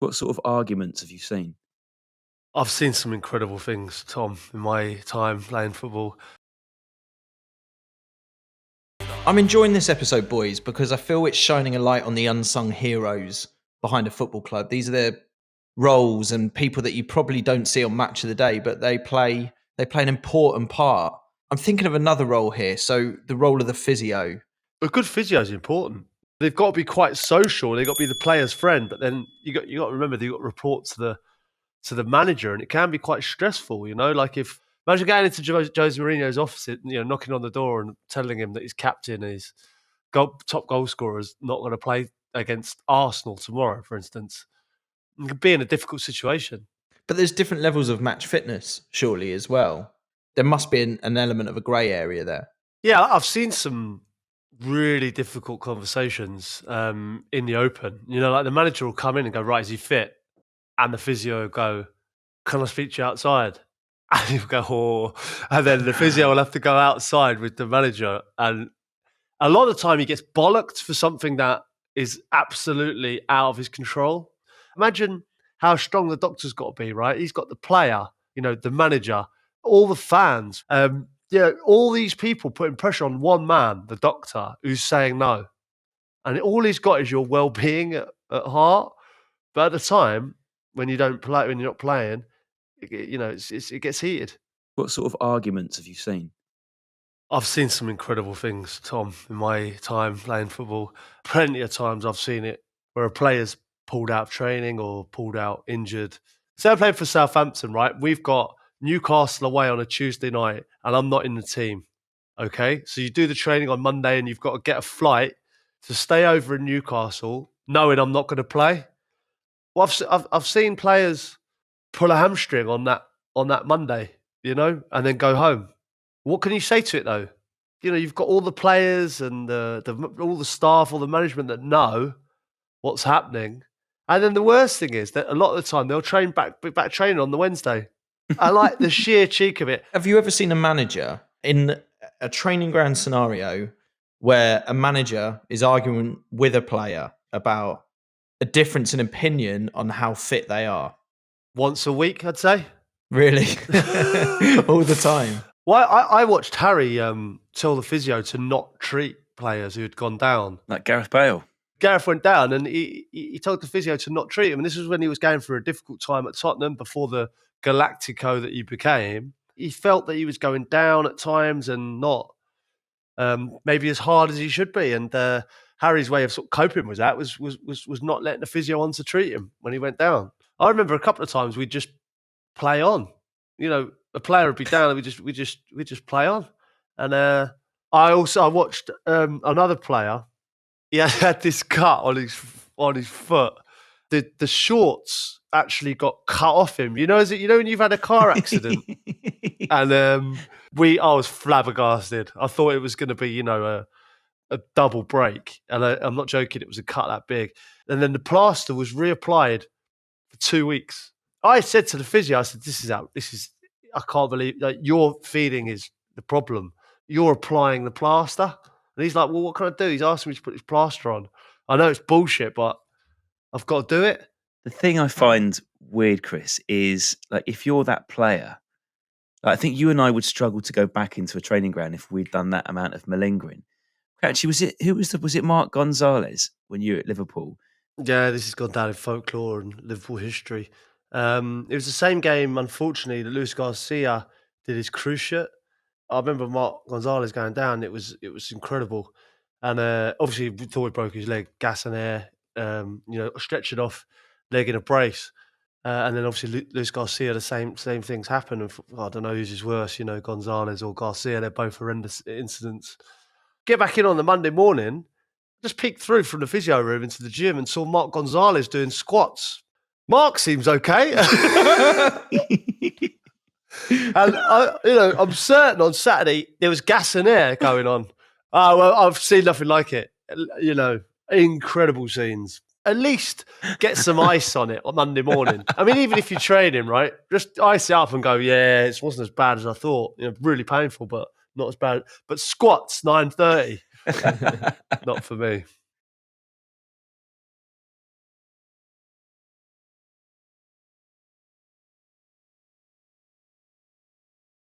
What sort of arguments have you seen? I've seen some incredible things, Tom, in my time playing football. I'm enjoying this episode, boys, because I feel it's shining a light on the unsung heroes behind a football club. These are the roles and people that you probably don't see on Match of the Day, but they play an important part. I'm thinking of another role here. So the role of the physio. A good physio is important. They've got to be quite social. They've got to be the player's friend. But then you got to remember they've got to report to the manager, and it can be quite stressful. Like if imagine going into Jose Mourinho's office, knocking on the door and telling him that his captain and his top goal scorer is not going to play against Arsenal tomorrow, for instance. You could be in a difficult situation. But there's different levels of match fitness, surely, as well. There must be an element of a grey area there. Yeah, I've seen some really difficult conversations in the open. Like the manager will come in and go, right, is he fit? And the physio will go, can I speak to you outside? And he'll go, oh. And then the physio will have to go outside with the manager. And a lot of the time he gets bollocked for something that is absolutely out of his control. Imagine how strong the doctor's got to be, right? He's got the player, the manager, all the fans. All these people putting pressure on one man, the doctor, who's saying no. And all he's got is your well-being at heart. But at the time, when you're not playing, it gets heated. What sort of arguments have you seen? I've seen some incredible things, Tom, in my time playing football. Plenty of times I've seen it where a player's pulled out of training or pulled out injured. So I played for Southampton, right? We've got Newcastle away on a Tuesday night and I'm not in the team, okay? So you do the training on Monday and you've got to get a flight to stay over in Newcastle knowing I'm not going to play. Well, I've seen players pull a hamstring on that Monday, and then go home. What can you say to it though? You've got all the players and all the staff, all the management that know what's happening. And then the worst thing is that a lot of the time they'll train back training on the Wednesday. I like the sheer cheek of it. Have you ever seen a manager in a training ground scenario where a manager is arguing with a player about a difference in opinion on how fit they are? Once a week, I'd say. Really? All the time? Well, I watched Harry tell the physio to not treat players who had gone down. Like Gareth Bale. Gareth went down and he told the physio to not treat him. And this was when he was going through a difficult time at Tottenham before the Galactico that he became. He felt that he was going down at times and not maybe as hard as he should be. And Harry's way of sort of coping with that was not letting the physio on to treat him when he went down. I remember a couple of times we'd just play on. A player would be down and we just play on. And I watched another player. He had this cut on his foot. The shorts actually got cut off him. When you've had a car accident, and I was flabbergasted. I thought it was going to be a double break, and I'm not joking. It was a cut that big, and then the plaster was reapplied for 2 weeks. I said to the physio, I said, I can't believe your feeling is the problem. You're applying the plaster. And he's like, well, what can I do? He's asking me to put this plaster on. I know it's bullshit, but I've got to do it. The thing I find weird, Chris, is like if you're that player, I think you and I would struggle to go back into a training ground if we'd done that amount of malingering. Actually, was it Mark Gonzalez when you were at Liverpool? Yeah, this has gone down in folklore and Liverpool history. It was the same game, unfortunately, that Luis Garcia did his cruciate. I remember Mark Gonzalez going down. It was incredible. And obviously, we thought he broke his leg, gas and air, stretched it off, leg in a brace. And then obviously, Luis Garcia, the same things happen. And I don't know who's worse, Gonzalez or Garcia. They're both horrendous incidents. Get back in on the Monday morning, just peeked through from the physio room into the gym and saw Mark Gonzalez doing squats. Mark seems okay. And I'm certain on Saturday there was gas and air going on. Oh, well, I've seen nothing like it. Incredible scenes. At least get some ice on it on Monday morning. I mean, even if you're training, right, just ice it up and go, yeah, it wasn't as bad as I thought. Really painful, but not as bad. But squats 9:30, not for me.